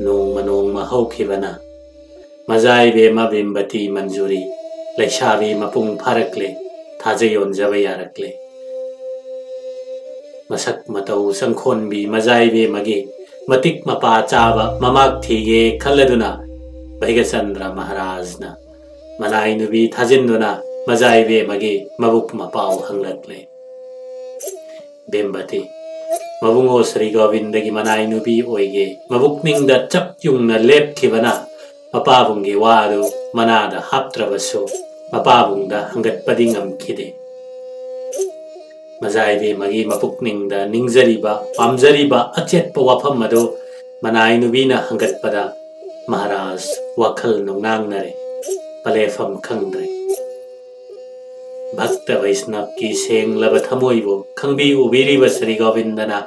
nongma nongma haukhibana mazai bema bimbati manjuri laisabi mapung pharakle thajayon jaba yarakle masak matau sangkhonbi mazai bemagi matik mapa chaba mamak thige khalladuna Bhaigachandra Maharajna manai nubi thajinduna mazai bemagi mabuk mapau hanglakle Bembati Mabungo Sri Govindagi manai nubi oige mabukningda chap yungna lepkhibana mapabunggi wadu manada haptrabasu mapabungda hangatpadi ngamkhide mazai bemagi mapukningda ningjariba pamjariba achetpa wafam adu manai nubina hangatpada Maharaj wakhal nungnangnare palefam khangdre Bhakta Vaisnav ki seng laba thamoibo khangbi ubiriba Sri Govindana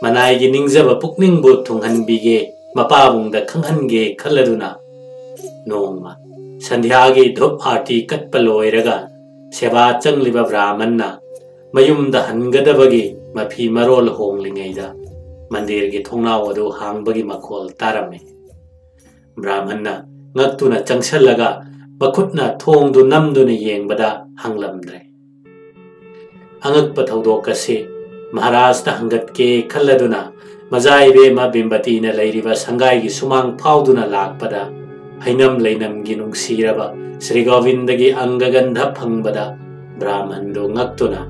manai gi ningjaba pukningbu thunghanbige mapabungda khanghange khalladuna nongma sandhyagi dhup arti katpaloiraga seba changliba brahmanna mayumda hangadabagi mafi marol honglingaida mandirgi thongnaw adu hangbagi makhol tarame brahmanna ngaktuna changsallaga bakutna thongdu namduna yengbada hanglamdre angakpa thaudokase Maharajta hangatke khalladuna mazai bema bimbati na lairiba sangai gi sumang phauduna lakpada hainam leinam gi nungsiraba Sri Govindagi angagandha phangbada brahmando ngaktuna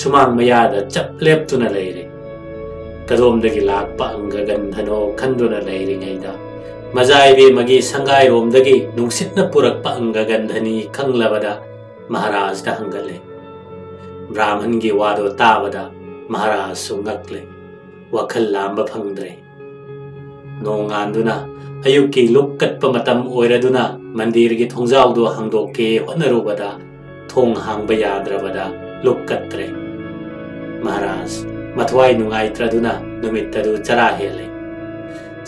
sumang mayada chapleptuna leire kadomdagi lakpa angagandhano khanduna leiringaida mazai bemagi sangai romdagi nungsitna purakpa angagandhani khanglabada Maharajta hangale brahman gi wado tabada Maharaj sungakle wakhal lamba phangdre nonganduna ayuki lukkatpa matam oiraduna mandir gi thongjawdu hangdoke honarubada thong hangba yadrabada lukkatre Maharaj mathwai nungaitraduna numittadu chara hele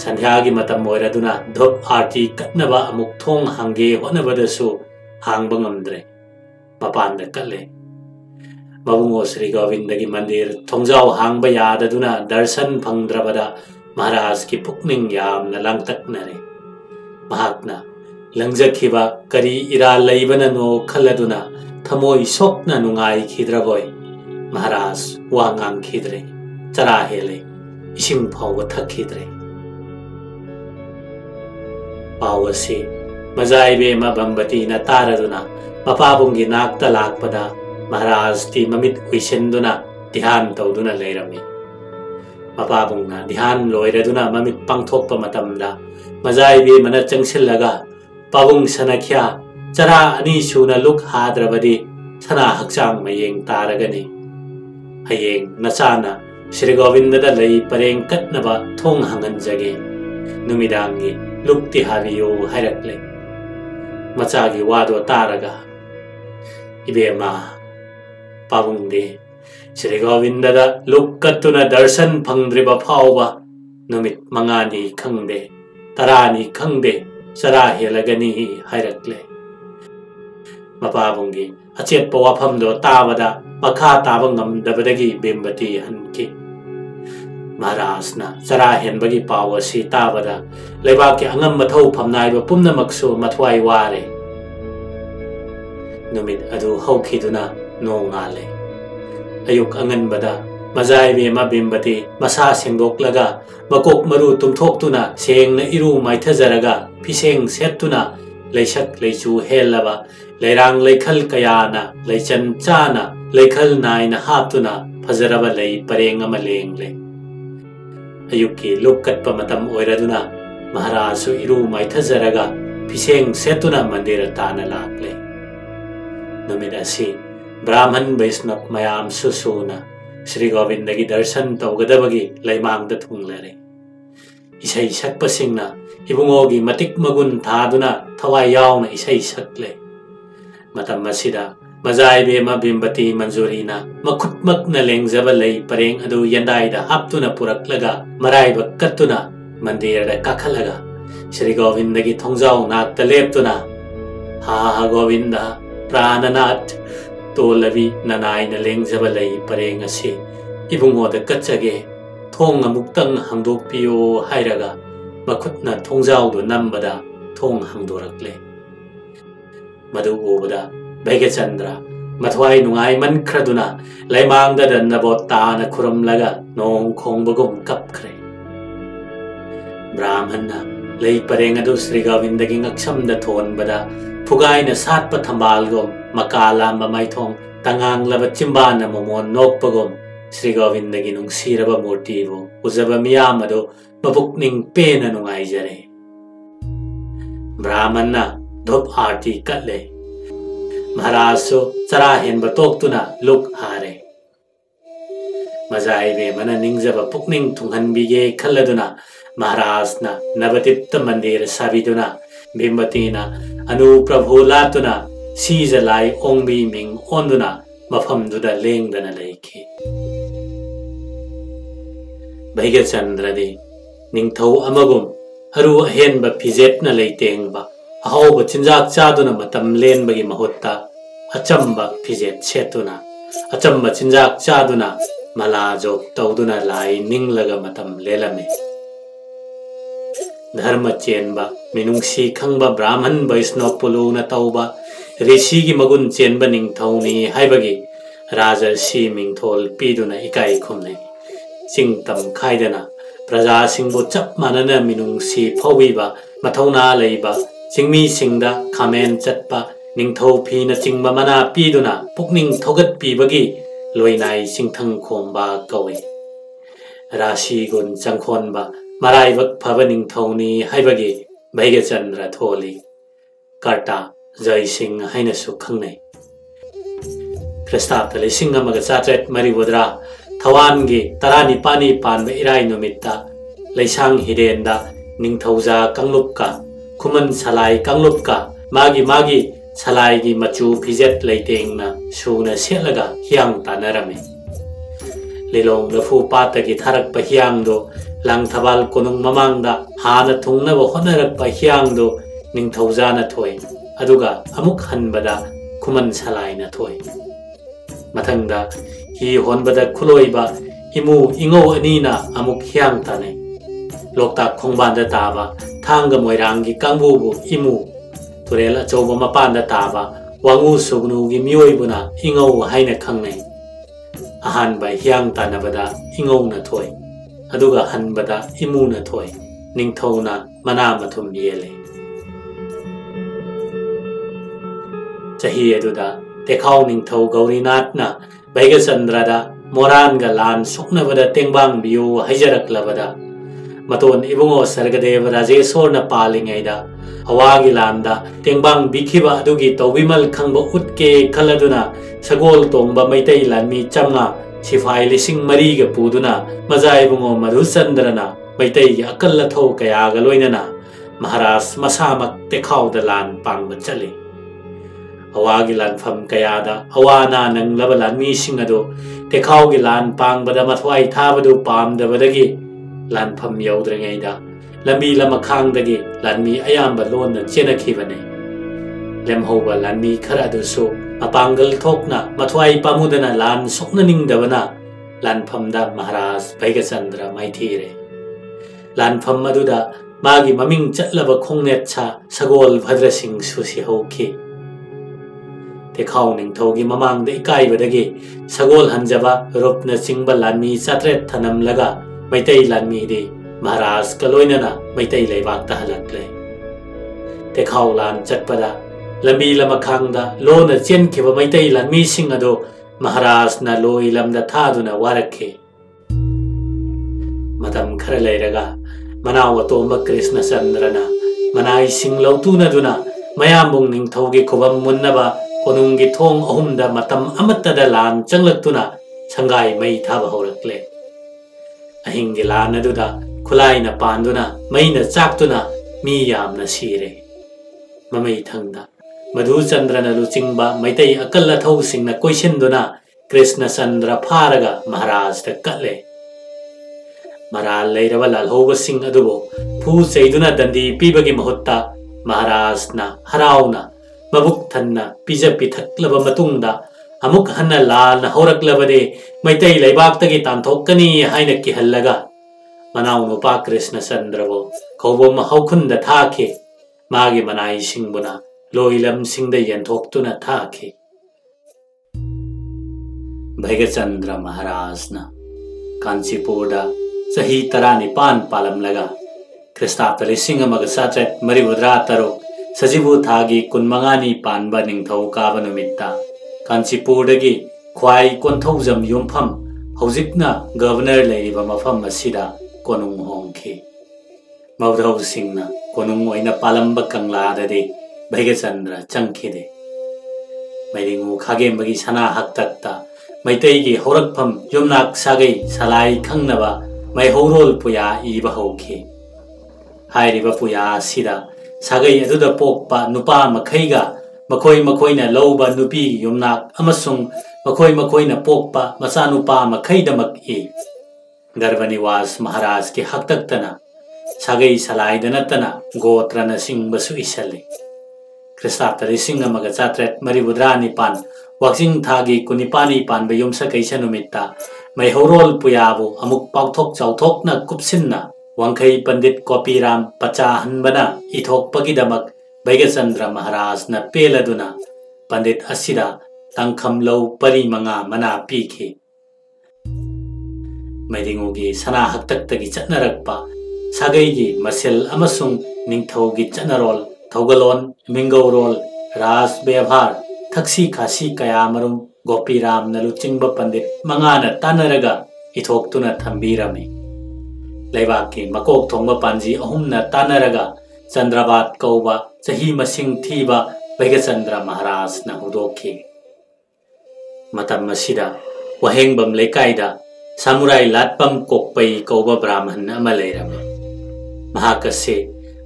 sandhyagi matam oiraduna dhup arti katnaba amuk thong hange honabadasu hangba ngamdre mapanda kalle Mabungo Sri Govindagi mandir thongjaw hangba yadaduna darshan phangdrabada Maharaj ki pukning yamna langtaknare mahakna langjakhiba kari ira leibana no khalladuna thamoi sokna nungai khidraboi Maharaj wangang khidre chara hele ising phawba thakhidre pawase mazai bema bambati na taraduna mapabungi nakta lakpada Maharaj ti mamit uisenduna dhyan tawduna leirami mapabungna dhyan loiraduna mamit pangthokpa matamda mazai bemana changsillaga pabung sanakhya chara ani suna luk hadrabadi sana hakchang mayeng taragani hayeng nachana Sri Govindada lei pareng katnaba thong hanganjage numidangi lukti habiyo hairakle machagi wado taraga ibema pabungde Sri Govindada lukkatuna darshan phangdriba phawba numit mangani khangde tarani khangde chara helagani hairakle mapabungi achetpa wafamdo tabada makha taba ngamdabadagi bembati hanki Maharajna chara henbagi pawasi tabada leibaki angam mathau phamnaiba pumnamaksu mathwai ware numit adu haukhiduna nongale ayuk anganbada mazai bema bimbati masa sengdoklaga makok maru tumthoktuna sengna iru maithajaraga piseng settuna leisak leichu helaba leirang leikhal kayana leichan chana leikhal naina haptuna fajaraba lei pareng ama lengle ayuki lukkatpa matam oiraduna Maharasu iru maithajaraga piseng settuna mandira tana lakle numidasi Brahman Vaisnav mayam susuna Sri Govindagi darshan tawgadabagi laimangda thunglare isai sakpasingna ibungogi matik magun thaduna thawai yauna isai sakle matam masida mazai bema bimbati manjurina makhutmakna lengjaba lei pareng adu yandaida haptuna puraklaga maraiba kattuna mandirada kakhalaga Sri Govindagi thongjaw nakta leptuna ha Govinda prananath tolavi nanaina lengjaba lei pareng ase ibungoda kachage thong amuktang hangdokpiyo hairaga मखुतना थोंजाउदो नंबदा थोंग हंगदोरक्ले मधु उबदा भैगचंद्र मथवाई नुंगाई मनख्रदुना लैमांगदा दनबो ताना खुरमलगा नोंग खोंगबगुम कपख्रे ब्राह्मणना लई परेंग अदु Shri गोविंदगी ngaksamda thonbada फुगाइना सातप थंबालगोम मकाला ममाइथोंग तंगांगलबा चिंबाना मोमोन नोकपगोम श्री गोविंदगी नुंगसीरबा मूर्तिबो उजबा मियाम अदो मपुकनिंग पेना नुंगाइजरे ब्राह्मणना धूप आरती कले महाराजो चरा हेनबा तोक्तुना look हारे मजाइबे मन निंगजब पुकनिंग थुंगहनबिगे खल्लदुना महाराजना नवदीप्त मंदिर साबिदुना भीमवतीना अनु प्रभु लातुना सीजलाई ओंबी मिंग ओंदुना मफमदुदा लेंगदना लेखि भैगचंद्रदि निंगथौ अमगुम हरु अहेनबा फिजेटना लेतेंगबा अहौब चिंजाक चादुना मतम लेनबगी महुत्ता अचंबा फिजेट सेतुना अचंबा चिंजाक चादुना मला जोक तौदुना लाई निंगलगा मतम लेलमे धर्म चेनबा मिनुंगसी खंगबा ब्राह्मण वैष्णव पुलुना तौबा ऋषि की मगुन चेनबा निंगथौनी हाइबगी राजर्षि मिंगथोल पीदुना इकाई खुमने चिंगतम खाइदना प्रजा सिंगबो चप मानना मिनुंगसी फौबीबा मथौना लैबा चिंगमी सिंगदा खामेन चटपा निंगथौ फीना चिंगबा मना पीदुना पुकनिंग थोगत पीबगी लोइनाई सिंगथंग खोंबा कवे राशि गुन चंखोनबा मराइबक फब निंगथौनी हाइबगी भैगचंद्र थोली कर्ता जय सिंह हाइनसु खंगनै ख्रिस्ताब्द 1947 थवानगी तरानिपानी पानबा इराई नुमित्ता लैसांग हिरेंदा निंगथौजा कंगलुपका खुमन सलाई कंगलुपका मागी सलाईगी मचू फिजेट लेतेंगना सुना सेलगा हियांग तानरमे लिलोंग लफु पातगी थारकपा हियांगदो लांगथबाल कोनुंग ममांगदा हाना थुंगनबा होनरकपा हियांगदो निंगथौजाना थोय अदुगा अमुक हनबदा खुमन सलाईना थोय मथंगदा हि होनबदा खुलोइबा इमु इंगो अनीना अमुक हियांग ताने लोकताक खोंबांदा ताबा थांग मोइरांगी कांगबुबु इमु तुरेल अचौबा मपांदा ताबा वांगु सुगनुगी मियोइबुना इंगो हाइना खंगनै अहानबा हियांग तानबदा इंगौना थोय अदुगा हनबदा इमुना थोय निंगथौना मना मथुम येले चही अदुदा तेखाव निंगथौ गौरीनाथना भैगचंद्रदा मोरानगा लान सुकनबदा तेंबांग बियो हाइजरकलबदा मतोन इबुंगो सर्गदेव राजेश्वरना पालिंगैदा अवागी लांदा तेंबांग बिखिबा अदुगी तौबिमल खंगबा उतके खलदुना सगोल तोंबा मैतै लानमी चंगा सिफाई लिसिंग मरीगा पुदुना मजाइबुंगो मधुचंद्रना मैतैगी अकल थौ कयागा लोइनना महाराज मसामक तेखावदा लान पांगबा चले अवागी लानफम कयादा अवाना नंगलबा लानमीसिंग अदो तेखावगी लान पांगबदा मथवाई थाबदु पामदबदगी लानफम यौद्रङैदा लंबी लमखांगदगी लानमी अयाम्बा लोनना चेनखिबने लेमहौबा लानमी खरा अदुसु अपांगल थोकना मथवाई पामुदना लान सोकननिंगदबना लानफमदा महाराज भैगचंद्र माइथीरे लानफम अदुदा मागी ममिंग चटलबा खोंगनेच्छा सगोल भद्र सिंह सुसी हौखी तेखाव निंगथौगी ममांगदा इकाइबदगी सगोल हंजबा रूपना चिंगबा लानमी चात्रेट थनमलगा मैतै लानमी दे महाराज कलोइनना मैतै लेबाकता हलक्ले तेखाव लान चटपदा लंबी लमखांगदा लोना चेनखिबा मैतै लानमी सिंग अदो महाराज ना लोई लमदा थादुना वारखे मतम खर लेरगा मनाव अतोंबा कृष्णचंद्रना मनाई सिंग लौतुनदुना मयामुंग निंगथौगी खुबम मुन्नबा कोनुंगी थोंग अहुमदा मतम अमत्तदा लान चंगलक्तुना संगाई मई थाबा हौरक्ले अहिंगी लान अदुदा खुलाइना पांदुना मैना चाक्तुना मी यामना सीरे ममई थंगदा मधुचंद्रना लुचिंगबा मैतै अकल थौ सिंगना कोइसिनदुना कृष्णचंद्र फारगा महाराज द कले मराल लेरबा लालहौबा सिंग अदुबो फू चैदुना दंदी पीबगी महुत्ता महाराज ना हराउना मबुक थन्ना पिज पिथक्लबा मतुंगदा अमुक हन्ना लाल हौरक्लबदे मैतै लेबाक्तगी तांथोकनी हाइना किहल्लगा मनाउ नुपा कृष्णचंद्रबो कौबम हौखुंद थाखे मागे मनाई सिंगबुना लोइलम सिंगद यंथोक्तुना थाखे भैगचंद्र महाराजना कांचीपुरदा सही तरा निपान पालम लगा ख्रिस्ताब्द 1973 सजिबु थागी कुनमंगानी पानबा निंगथौ काबा नुमित्ता कांचीपुरदगी ख्वाई कोंथौजम युमफम हौजिकना गवर्नर लेरिबा मफम असिदा कोनुंग होंखे मौधौ सिंगना कोनुंग ओइना पालंबा कंगलाददे भैगचंद्र चंखिदे मैरिंगु खागेमबगी सना हक्तक्ता मैतैगी हौरकफम युमनाक सागै सलाई खंगनबा मैहौरोल पुया इबा हौखे हाइरिबा पुया सिदा सागै अदुदा पोकपा नुपा मखैगा मखोई मखोइना लौबा नुपी युमनाक अमसुंग मखोई मखोइना पोकपा मचा नुपा मखैदमक इ गर्भनिवास महाराज के हक्तक्तना सागै सलाइदनतना गोत्रना सिंगबसु इसले ख्रिस्ताब्द 1974 वाक्सिंग थागी कुनिपानी पानबा युमसा कैसा नुमित्ता मैहौरोल पुयाबु अमुक पाउथोक चौथोकना कुपसिन्ना वांखै पंडित कोपीराम पचाहनबना इथोकपगिदमक भैगचंद्र महाराज न पेलदुना पंडित असिदा तंखमलौ परी मंगा मना पीखे मैरिंगोगी सना हक्तक्तगी चटनरक्पा सागैगी मसेल अमसुंग निंगथौगी चटनरोल थौगलोन मिंगौरोल राज व्यवहार थक्सी खासी कयामरुम गोपीराम नलुचिंग पंडित मंगाना तानरगा इथोक्तुना थंबीरमे लेबाकी मकोक थोंग पांजी अहुमना तानरगा चंद्रबाद कौबा चही मसिंग थीबा भैगचंद्र महाराज न हुदोखे मतम मसिदा वहेंगबम लेकाइदा सामुराई लाटपम कोकपै कौबा ब्राह्मण अमा लेरमे महाकसे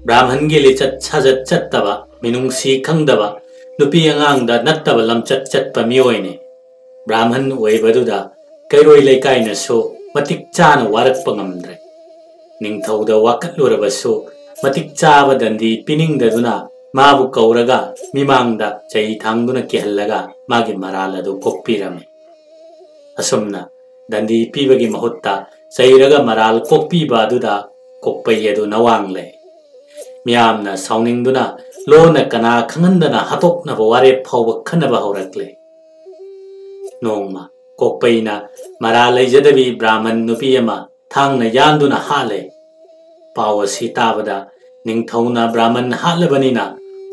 ब्राह्मण गे लिचत साजत चत्तबा मिनुंगसी खंगदबा नुपी अंगांगदा नत्तबा लमचत चत्पा मियोइने ब्राह्मण ओइबदुदा कैरोई लेकाइनसो मतिक चान वारकपा ngamdre निंगथौदा वाकटलुरबसो मतिक चाब दंदी पिनिंगदुना माबु कौरगा मिमांगदा चई थांगदुना केहल्लगा मागे मरालदु कोक्पीरमे असुमना दंदी पीबगी महुत्ता चईरगा मराल कोक्पीबादुदा कोक्पैयदु नवांगले मियामना साउनिंगदुना लोना कना खंगंदना हतोकनबा वारे फावबा खनबा हौरकले नोंगमा कोक्पैना मराल लैजदबी ब्राह्मण नुपी अमा थांगना यानदुना हाले पाव असि ताबदा निंगथौना ब्राह्मण हालबनिना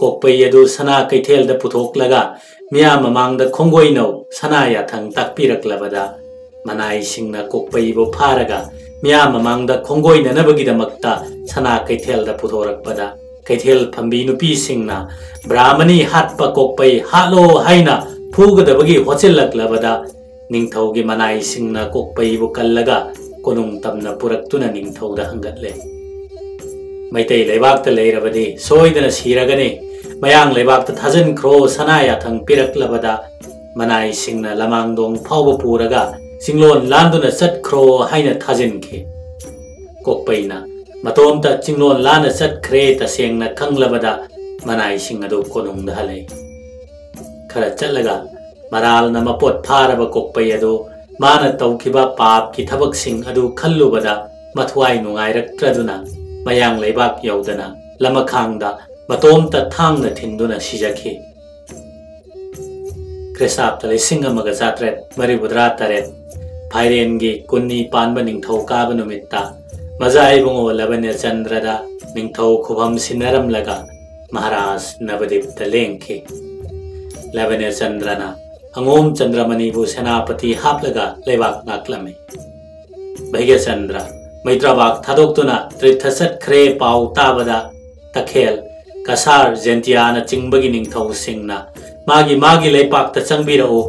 कोक्पैयदु सना कैथेलदा पुथोकलगा मिया ममांगदा खोंगोइनौ सना याथंग ताकपिरकलबदा मनाई सिंगना कोक्पैबो फारगा मिया ममांगदा खोंगोइननबगिदमक्ता सना कैथेलदा पुथोरकपदा कैथेल फंबी नुपी सिंगना ब्राह्मणी हाटपा कोक्पै हालो हाइना फुगदबगी होचिलकलबदा निंगथौगी मनाई सिंगना कोक्पैबो कल्लगा कोनुंग तमना पुरक्तुना निंगथौदा हंगतले मैतै लेबाक्ता लेरबदे सोइदना सिरगने मयांग लेबाक्ता थाजनख्रो सना याथंग पिरकलबदा मनाई सिंगना लमांगदोंग फावबा पुरगा सिंगलोन लांदुना चटख्रो हाइना थाजनखे कोक्पैना मतोमता चिंगलोन लाना चटख्रे तसेंगना खंगलबदा मनाई सिंग अदु कोनुंगदा हले खरा चलगा मरालना मपोत फारबा कोक्पै अदु माना तौखिबा पाप की थबक सिंग अदु खल्लुबदा मथवाई नुंगाइरक्त्रदुना मयांग लेबाक यौदना लमखांगदा मतोमता थांगना थिंदुना सिजखे ख्रिस्ताब्द 1973 फाइरेनगी कुन्नी पानबा निंगथौ काबा नुमित्ता मजाइबुंगो लबने चंद्रदा निंगथौ खुबम सिनरमलगा महाराज नवदीपता लेंखे लबने चंद्रना अंगोम चंद्रमणिबु सेनापति हापलगा लेबाक नाक्लमे भैगचंद्र मैत्राबाग थादोक्तुना त्रिथ चटख्रे पाउ ताबदा तखेल कसार जेंतियाना चिंबगी निंगथौ सिंगना मागी मागी लेपाक्ता चंगबिरओ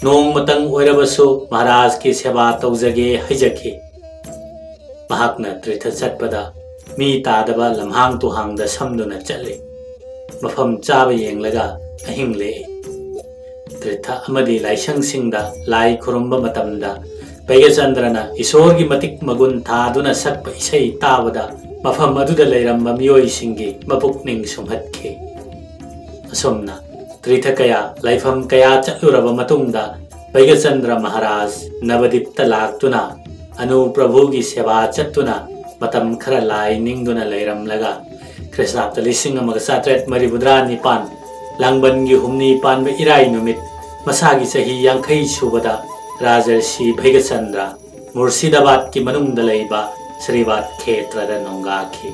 नोंगमतंग ओइरबसु महाराज की सेवा तौजगे हैजखे महाकना त्रिथ चटपदा मी तादबा लम्हांग तुहांगदा समदुना चले मफम चाबा येंगलगा अहिंगले त्रिथ अमदी लाइसंग सिंगदा लाई खुरुंबा मतमदा भैगचंद्रना ईश्वर की मतिक मगुन थादुना सकपा इसै ताबदा मफम अदुदा लेरंबा मियोइसिंगी मपुकनिंग सुमहत्खे असुमना त्रिथ कया लाइफम कया चलुरबा मतुंगदा भैगचंद्र महाराज नवदीपता लाक्तुना अनु प्रभु की सेवा चत्तुना matam khara lai ningduna leiramlaga Krishnapta 1974 Langban gi humni panba irai numit masagi sahi yangkhai subada Rajarshi Bhaigachandra Murshidabad ki manungda leiba Srivat Khetrada nongakhi